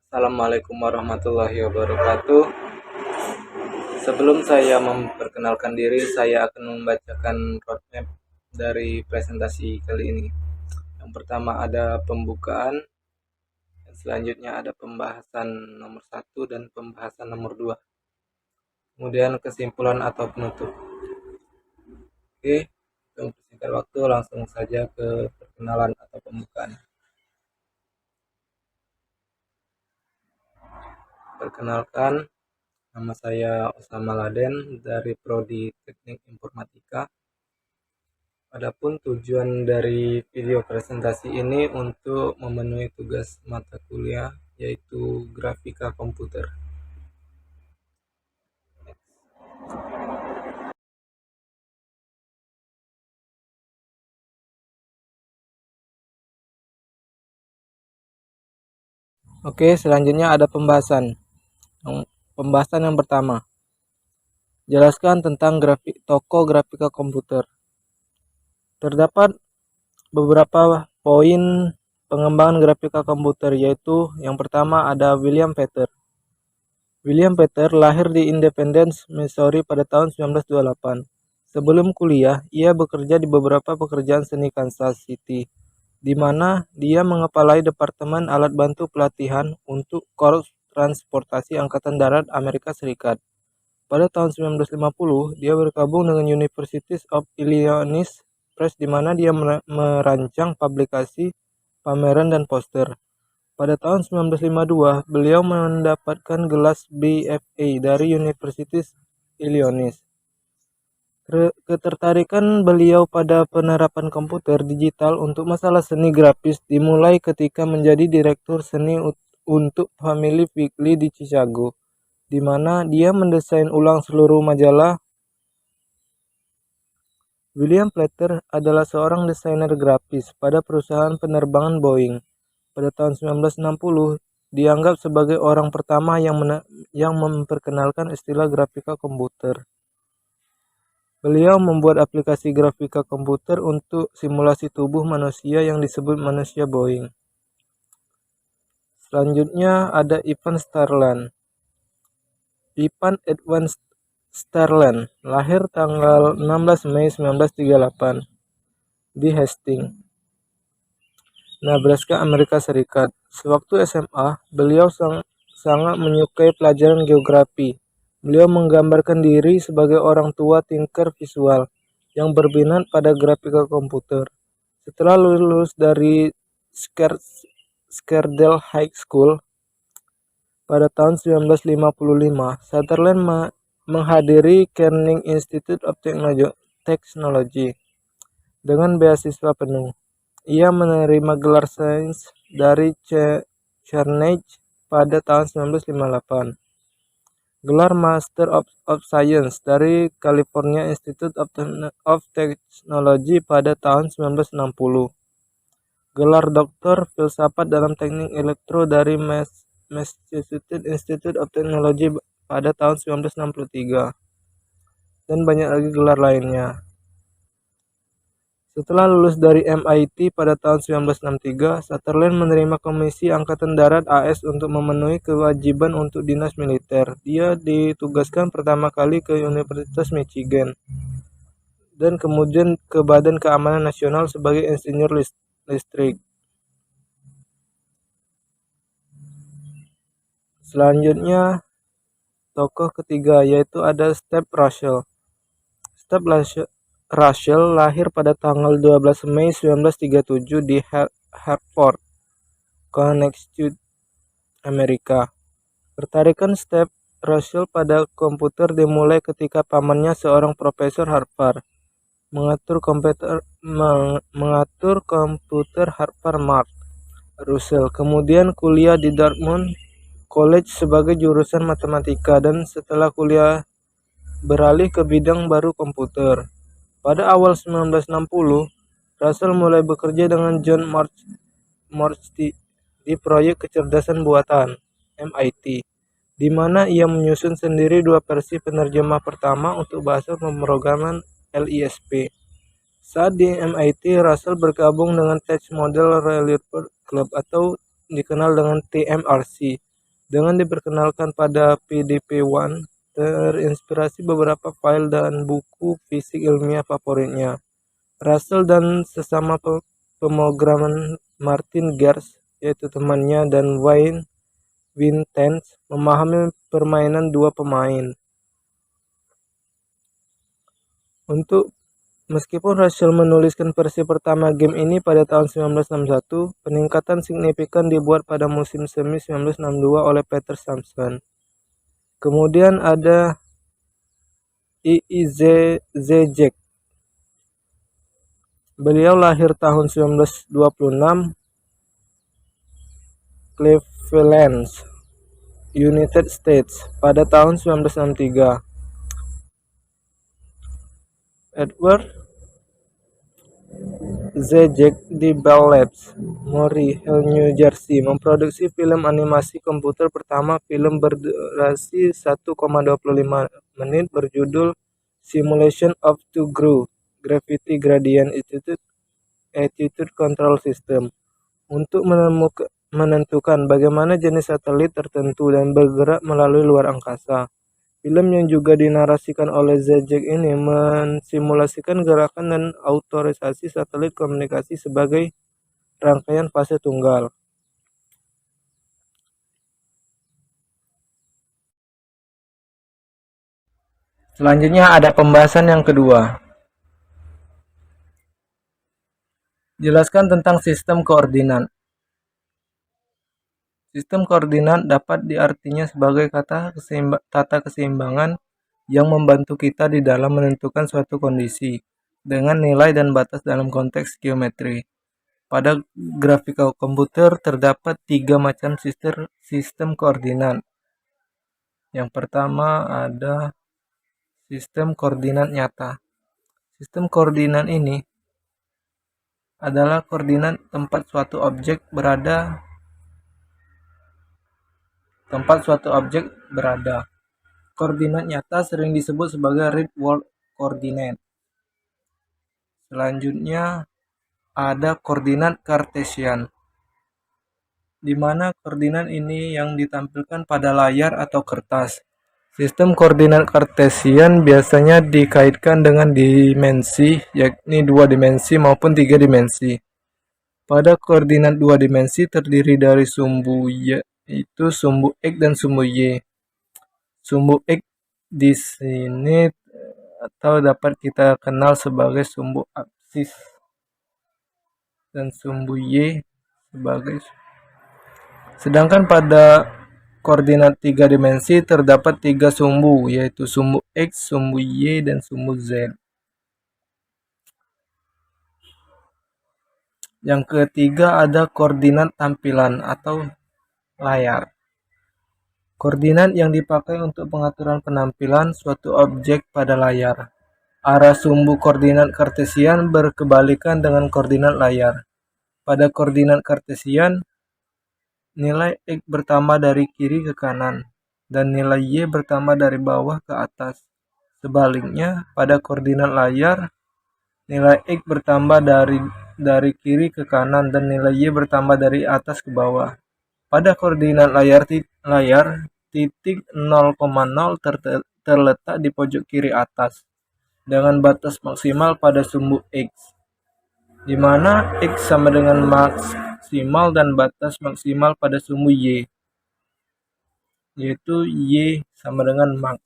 Assalamualaikum warahmatullahi wabarakatuh. Sebelum saya memperkenalkan diri, saya akan membacakan roadmap dari presentasi kali ini. Yang pertama ada pembukaan, dan selanjutnya ada pembahasan nomor 1 dan pembahasan nomor 2. Kemudian kesimpulan atau penutup. Oke, untuk singkat waktu langsung saja ke perkenalan atau pembukaan. Perkenalkan, nama saya Osama Laden dari Prodi Teknik Informatika. Adapun tujuan dari video presentasi ini untuk memenuhi tugas mata kuliah yaitu grafika komputer. Oke, selanjutnya ada pembahasan. Pembahasan yang pertama, jelaskan tentang toko grafika komputer. Terdapat beberapa poin pengembangan grafika komputer, yaitu yang pertama ada William Peter. William Peter lahir di Independence, Missouri pada tahun 1928. Sebelum kuliah, ia bekerja di beberapa pekerjaan seni Kansas City, di mana dia mengepalai Departemen Alat Bantu Pelatihan untuk Korps Transportasi Angkatan Darat Amerika Serikat. Pada tahun 1950, dia bergabung dengan University of Illinois Press, di mana dia merancang publikasi, pameran, dan poster. Pada tahun 1952, beliau mendapatkan gelar BFA dari University Illinois. Ketertarikan beliau pada penerapan komputer digital untuk masalah seni grafis dimulai ketika menjadi direktur seni untuk Family Weekly di Chicago, di mana dia mendesain ulang seluruh majalah. William Peter adalah seorang desainer grafis pada perusahaan penerbangan Boeing. Pada tahun 1960, dianggap sebagai orang pertama yang memperkenalkan istilah grafika komputer. Beliau membuat aplikasi grafika komputer untuk simulasi tubuh manusia yang disebut manusia Boeing. Selanjutnya ada Ivan Sutherland. Ivan Edwin Sutherland lahir tanggal 16 Mei 1938 di Hastings, Nebraska, Amerika Serikat. Sewaktu SMA, beliau sangat menyukai pelajaran geografi. Beliau menggambarkan diri sebagai orang tua tinker visual yang berminat pada grafika komputer. Setelah lulus dari Scarsdale High School pada tahun 1955, Sutherland menghadiri Kearney Institute of Technology dengan beasiswa penuh. Ia menerima gelar sains dari Carnegie pada tahun 1958, gelar Master of Science dari California Institute of Technology pada tahun 1960, gelar Doktor Filsafat dalam Teknik Elektro dari Massachusetts Institute of Technology pada tahun 1963, dan banyak lagi gelar lainnya. Setelah lulus dari MIT pada tahun 1963, Sutherland menerima Komisi Angkatan Darat AS untuk memenuhi kewajiban untuk dinas militer. Dia ditugaskan pertama kali ke Universitas Michigan dan kemudian ke Badan Keamanan Nasional sebagai insinyur listrik. Selanjutnya, tokoh ketiga yaitu ada Steve Russell. Steve Russell lahir pada tanggal 12 Mei 1937 di Hartford, Connecticut, Amerika. Ketertarikan Steve Russell pada komputer dimulai ketika pamannya, seorang profesor Harvard, mengatur komputer Harvard Mark Russell, kemudian kuliah di Dartmouth College sebagai jurusan matematika, dan setelah kuliah beralih ke bidang baru komputer. Pada awal 1960, Russell mulai bekerja dengan John Morty di proyek kecerdasan buatan MIT, di mana ia menyusun sendiri dua versi penerjemah pertama untuk bahasa pemrograman LISP. Saat di MIT, Russell bergabung dengan Tech Model Railroad Club atau dikenal dengan TMRC, Dengan diperkenalkan pada PDP-1, terinspirasi beberapa file dan buku fisik ilmiah favoritnya. Russell dan sesama pemrograman Martin Gers, yaitu temannya, dan Wayne Vintage memahami permainan dua pemain. Meskipun Russell menuliskan versi pertama game ini pada tahun 1961, peningkatan signifikan dibuat pada musim semi 1962 oleh Peter Sampson. Kemudian ada Zizek. Beliau lahir tahun 1926, Cleveland, United States, pada tahun 1963. Edward Zizek di Bell Labs, Murray Hill, New Jersey, memproduksi film animasi komputer pertama. Film berdurasi 1,25 menit berjudul Simulation of Two Gravity Gradient Attitude Control System untuk menentukan bagaimana jenis satelit tertentu dan bergerak melalui luar angkasa. Film yang juga dinarasikan oleh Zizek ini mensimulasikan gerakan dan otorisasi satelit komunikasi sebagai rangkaian fase tunggal. Selanjutnya ada pembahasan yang kedua. Jelaskan tentang sistem koordinat. Sistem koordinat dapat diartinya sebagai tata keseimbangan yang membantu kita di dalam menentukan suatu kondisi dengan nilai dan batas dalam konteks geometri. Pada grafika komputer terdapat 3 macam sistem koordinat. Yang pertama ada sistem koordinat nyata. Sistem koordinat ini adalah koordinat tempat suatu objek berada. Koordinat nyata sering disebut sebagai real world coordinate. Selanjutnya ada koordinat Cartesian, di mana koordinat ini yang ditampilkan pada layar atau kertas. Sistem koordinat Cartesian biasanya dikaitkan dengan dimensi, yakni 2 dimensi maupun 3 dimensi. Pada koordinat 2 dimensi terdiri dari sumbu yaitu sumbu X dan sumbu Y. Sumbu X di sini atau dapat kita kenal sebagai sumbu absis dan sumbu Y sebagai. Sedangkan pada koordinat 3 dimensi terdapat 3 sumbu, yaitu sumbu X, sumbu Y, dan sumbu Z. Yang ketiga ada koordinat tampilan atau layar. Koordinat yang dipakai untuk pengaturan penampilan suatu objek pada layar. Arah sumbu koordinat Cartesian berkebalikan dengan koordinat layar. Pada koordinat Cartesian, nilai X bertambah dari kiri ke kanan, dan nilai Y bertambah dari bawah ke atas. Sebaliknya, pada koordinat layar, nilai X bertambah dari kiri ke kanan, dan nilai Y bertambah dari atas ke bawah. Pada koordinat layar, titik 0,0 terletak di pojok kiri atas, dengan batas maksimal pada sumbu X, di mana X sama dengan maksimal dan batas maksimal pada sumbu Y, yaitu Y sama dengan max.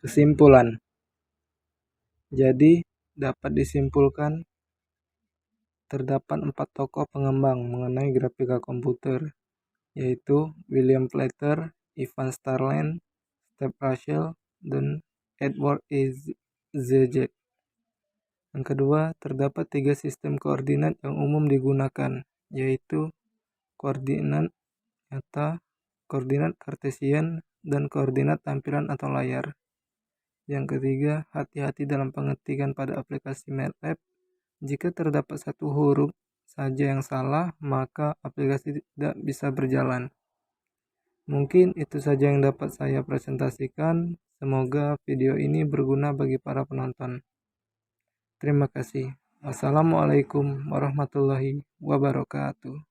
Kesimpulan. Jadi, dapat disimpulkan terdapat 4 tokoh pengembang mengenai grafika komputer, yaitu William Plater, Ivan Starland, Steve Russell, dan Edward E. Zajec. Yang kedua, terdapat 3 sistem koordinat yang umum digunakan, yaitu koordinat nyata, koordinat kartesian, dan koordinat tampilan atau layar. Yang ketiga, hati-hati dalam pengetikan pada aplikasi MATLAB. Jika terdapat satu huruf saja yang salah, maka aplikasi tidak bisa berjalan. Mungkin itu saja yang dapat saya presentasikan. Semoga video ini berguna bagi para penonton. Terima kasih. Wassalamualaikum warahmatullahi wabarakatuh.